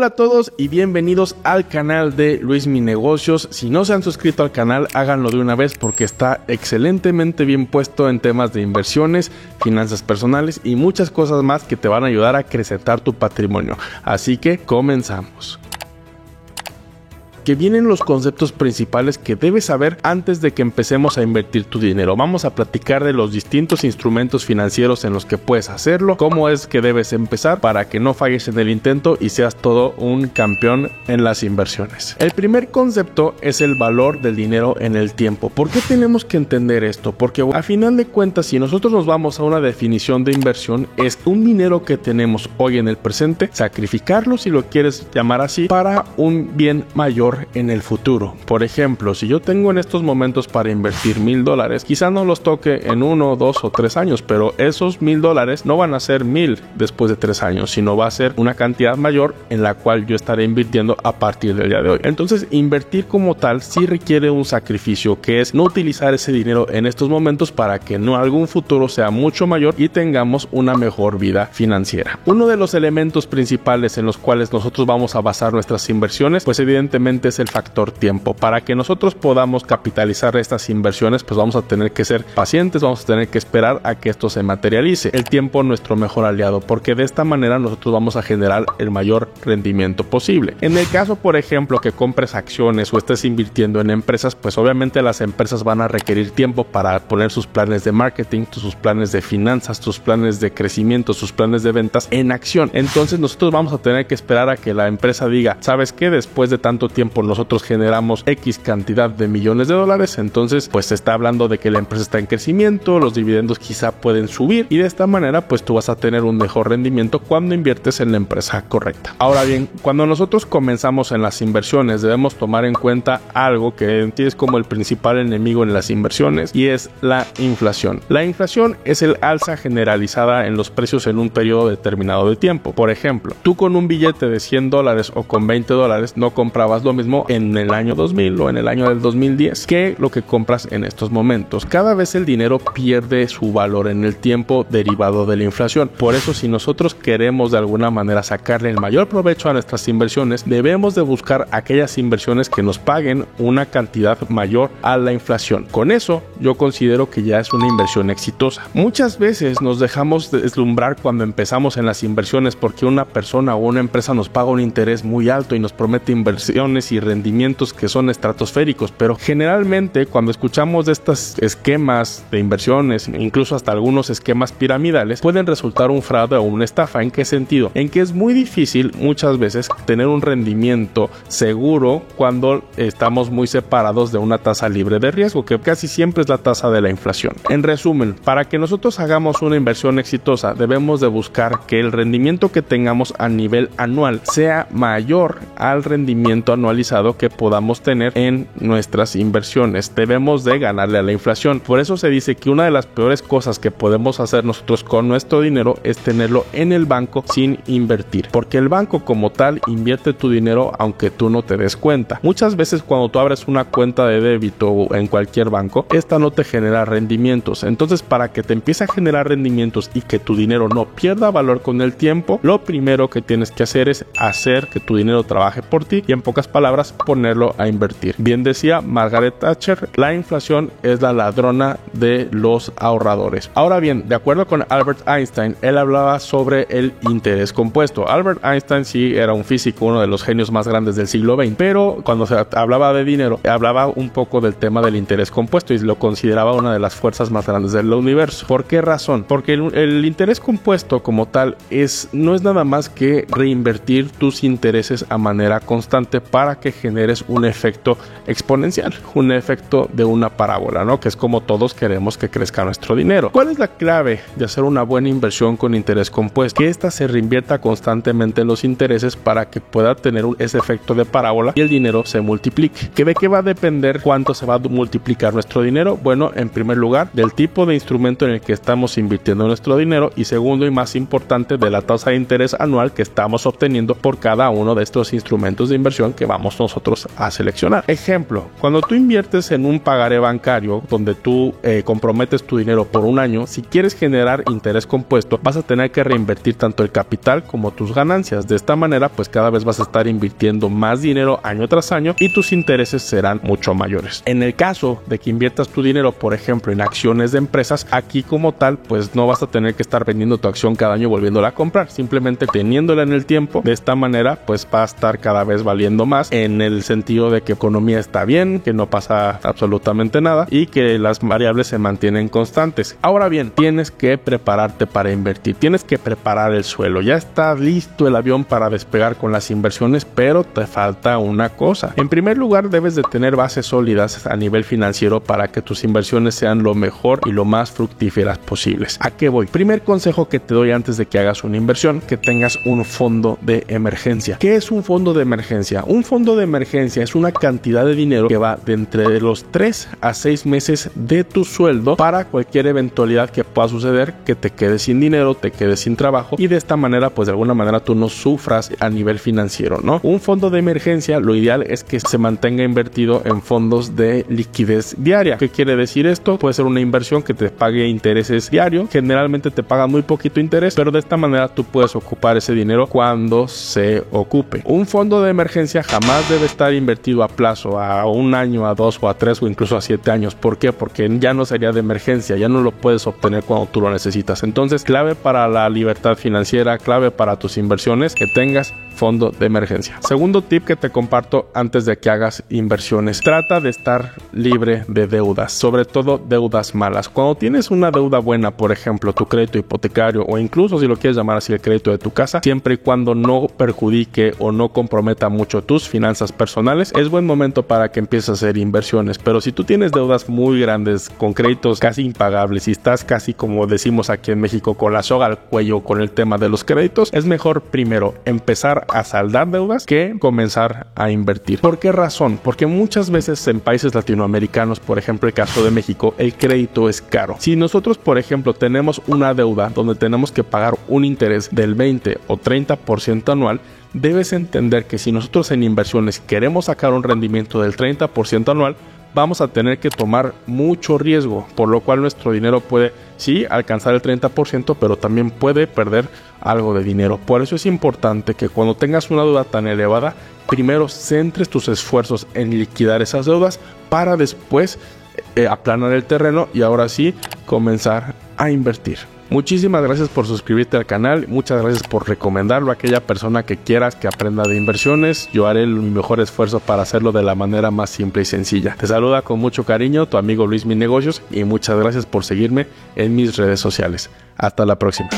Hola a todos y bienvenidos al canal de Luis Mi Negocios. Si no se han suscrito al canal, háganlo de una vez porque está excelentemente bien puesto en temas de inversiones, finanzas personales y muchas cosas más que te van a ayudar a acrecentar tu patrimonio. Así que comenzamos. Que vienen los conceptos principales que debes saber antes de que empecemos a invertir tu dinero. Vamos a platicar de los distintos instrumentos financieros en los que puedes hacerlo, cómo es que debes empezar para que no falles en el intento y seas todo un campeón en las inversiones. El primer concepto es el valor del dinero en el tiempo. ¿Por qué tenemos que entender esto? Porque a final de cuentas, si nosotros nos vamos a una definición de inversión, es un dinero que tenemos hoy en el presente, sacrificarlo, si lo quieres llamar así, para un bien mayor en el futuro. Por ejemplo, si yo tengo en estos momentos para invertir $1000, quizá no los toque en 1, 2 o 3 años, pero esos $1000 no van a ser 1000 después de 3 años, sino va a ser una cantidad mayor en la cual yo estaré invirtiendo a partir del día de hoy. Entonces, invertir como tal sí requiere un sacrificio, que es no utilizar ese dinero en estos momentos para que en algún futuro sea mucho mayor y tengamos una mejor vida financiera. Uno de los elementos principales en los cuales nosotros vamos a basar nuestras inversiones, pues evidentemente es el factor tiempo. Para que nosotros podamos capitalizar estas inversiones, pues vamos a tener que ser pacientes, vamos a tener que esperar a que esto se materialice. El tiempo es nuestro mejor aliado, porque de esta manera nosotros vamos a generar el mayor rendimiento posible. En el caso, por ejemplo, que compres acciones o estés invirtiendo en empresas, pues obviamente las empresas van a requerir tiempo para poner sus planes de marketing, sus planes de finanzas, sus planes de crecimiento, sus planes de ventas en acción. Entonces nosotros vamos a tener que esperar a que la empresa diga, ¿sabes qué? Después de tanto tiempo nosotros generamos X cantidad de millones de dólares, entonces pues se está hablando de que la empresa está en crecimiento, los dividendos quizá pueden subir y de esta manera pues tú vas a tener un mejor rendimiento cuando inviertes en la empresa correcta. Ahora bien, cuando nosotros comenzamos en las inversiones debemos tomar en cuenta algo que es como el principal enemigo en las inversiones y es la inflación. La inflación es el alza generalizada en los precios en un periodo determinado de tiempo. Por ejemplo, tú con un billete de $100 o con $20 no comprabas lo mismo en el año 2000 o en el año del 2010 que lo que compras en estos momentos. Cada vez el dinero pierde su valor en el tiempo derivado de la inflación. Por eso, si nosotros queremos de alguna manera sacarle el mayor provecho a nuestras inversiones, debemos de buscar aquellas inversiones que nos paguen una cantidad mayor a la inflación. Con eso yo considero que ya es una inversión exitosa. Muchas veces nos dejamos deslumbrar cuando empezamos en las inversiones porque una persona o una empresa nos paga un interés muy alto y nos promete inversiones y rendimientos que son estratosféricos, pero generalmente cuando escuchamos de estos esquemas de inversiones, incluso hasta algunos esquemas piramidales, pueden resultar un fraude o una estafa. ¿En qué sentido? En que es muy difícil muchas veces tener un rendimiento seguro cuando estamos muy separados de una tasa libre de riesgo, que casi siempre es la tasa de la inflación. En resumen, para que nosotros hagamos una inversión exitosa, debemos de buscar que el rendimiento que tengamos a nivel anual sea mayor al rendimiento anualizado que podamos tener en nuestras inversiones. Debemos de ganarle a la inflación. Por eso se dice que una de las peores cosas que podemos hacer nosotros con nuestro dinero es tenerlo en el banco sin invertir, porque el banco como tal invierte tu dinero aunque tú no te des cuenta. Muchas veces cuando tú abres una cuenta de débito en cualquier banco, esta no te genera rendimientos. Entonces, para que te empiece a generar rendimientos y que tu dinero no pierda valor con el tiempo, lo primero que tienes que hacer es hacer que tu dinero trabaje por ti y, en pocas palabras, ponerlo a invertir. Bien decía Margaret Thatcher, la inflación es la ladrona de los ahorradores. Ahora bien, de acuerdo con Albert Einstein, él hablaba sobre el interés compuesto. Albert Einstein sí era un físico, uno de los genios más grandes del siglo XX, pero cuando se hablaba de dinero, hablaba un poco del tema del interés compuesto y lo consideraba una de las fuerzas más grandes del universo. ¿Por qué razón? Porque el interés compuesto como tal no es nada más que reinvertir tus intereses a manera constante para que generes un efecto exponencial, un efecto de una parábola, ¿no? Que es como todos queremos que crezca nuestro dinero. ¿Cuál es la clave de hacer una buena inversión con interés compuesto? Que ésta se reinvierta constantemente en los intereses para que pueda tener ese efecto de parábola y el dinero se multiplique. ¿Que de qué va a depender cuánto se va a multiplicar nuestro dinero? Bueno, en primer lugar, del tipo de instrumento en el que estamos invirtiendo nuestro dinero y segundo y más importante, de la tasa de interés anual que estamos obteniendo por cada uno de estos instrumentos de inversión que vamos vamos nosotros a seleccionar. Ejemplo, cuando tú inviertes en un pagaré bancario donde tú comprometes tu dinero por un año, si quieres generar interés compuesto, vas a tener que reinvertir tanto el capital como tus ganancias. De esta manera, pues cada vez vas a estar invirtiendo más dinero año tras año y tus intereses serán mucho mayores. En el caso de que inviertas tu dinero, por ejemplo, en acciones de empresas, aquí como tal, pues no vas a tener que estar vendiendo tu acción cada año y volviéndola a comprar, simplemente teniéndola en el tiempo. De esta manera, pues va a estar cada vez valiendo más, en el sentido de que economía está bien, que no pasa absolutamente nada y que las variables se mantienen constantes. Ahora bien, tienes que prepararte para invertir, tienes que preparar el suelo. Ya está listo el avión para despegar con las inversiones, pero te falta una cosa. En primer lugar, debes de tener bases sólidas a nivel financiero para que tus inversiones sean lo mejor y lo más fructíferas posibles. ¿A qué voy? Primer consejo que te doy antes de que hagas una inversión: que tengas un fondo de emergencia. ¿Qué es un fondo de emergencia? Un fondo de emergencia es una cantidad de dinero que va de entre los 3 a 6 meses de tu sueldo para cualquier eventualidad que pueda suceder, que te quedes sin dinero, te quedes sin trabajo, y de esta manera, pues de alguna manera tú no sufras a nivel financiero, ¿no? Un fondo de emergencia, lo ideal es que se mantenga invertido en fondos de liquidez diaria. ¿Qué quiere decir esto? Puede ser una inversión que te pague intereses diarios. Generalmente te pagan muy poquito interés, pero de esta manera tú puedes ocupar ese dinero cuando se ocupe. Un fondo de emergencia jamás debe estar invertido a plazo, a un año, a 2 o a 3 o incluso a 7 años. ¿Por qué? Porque ya no sería de emergencia, ya no lo puedes obtener cuando tú lo necesitas. Entonces, clave para la libertad financiera, clave para tus inversiones, que tengas fondo de emergencia. Segundo tip que te comparto antes de que hagas inversiones: trata de estar libre de deudas, sobre todo deudas malas. Cuando tienes una deuda buena, por ejemplo, tu crédito hipotecario o incluso, si lo quieres llamar así, el crédito de tu casa, siempre y cuando no perjudique o no comprometa mucho tus finanzas personales, es buen momento para que empieces a hacer inversiones. Pero si tú tienes deudas muy grandes, con créditos casi impagables y estás casi, como decimos aquí en México, con la soga al cuello con el tema de los créditos, es mejor primero empezar a saldar deudas que comenzar a invertir. ¿Por qué razón? Porque muchas veces en países latinoamericanos, por ejemplo el caso de México, el crédito es caro. Si nosotros, por ejemplo, tenemos una deuda donde tenemos que pagar un interés del 20 o 30% anual, debes entender que si nosotros en inversiones queremos sacar un rendimiento del 30% anual, vamos a tener que tomar mucho riesgo, por lo cual nuestro dinero puede sí alcanzar el 30%, pero también puede perder algo de dinero. Por eso es importante que cuando tengas una deuda tan elevada, primero centres tus esfuerzos en liquidar esas deudas para después aplanar el terreno y ahora sí comenzar a invertir. Muchísimas gracias por suscribirte al canal, muchas gracias por recomendarlo a aquella persona que quieras que aprenda de inversiones. Yo haré mi mejor esfuerzo para hacerlo de la manera más simple y sencilla. Te saluda con mucho cariño tu amigo Luis Mi Negocios y muchas gracias por seguirme en mis redes sociales. Hasta la próxima.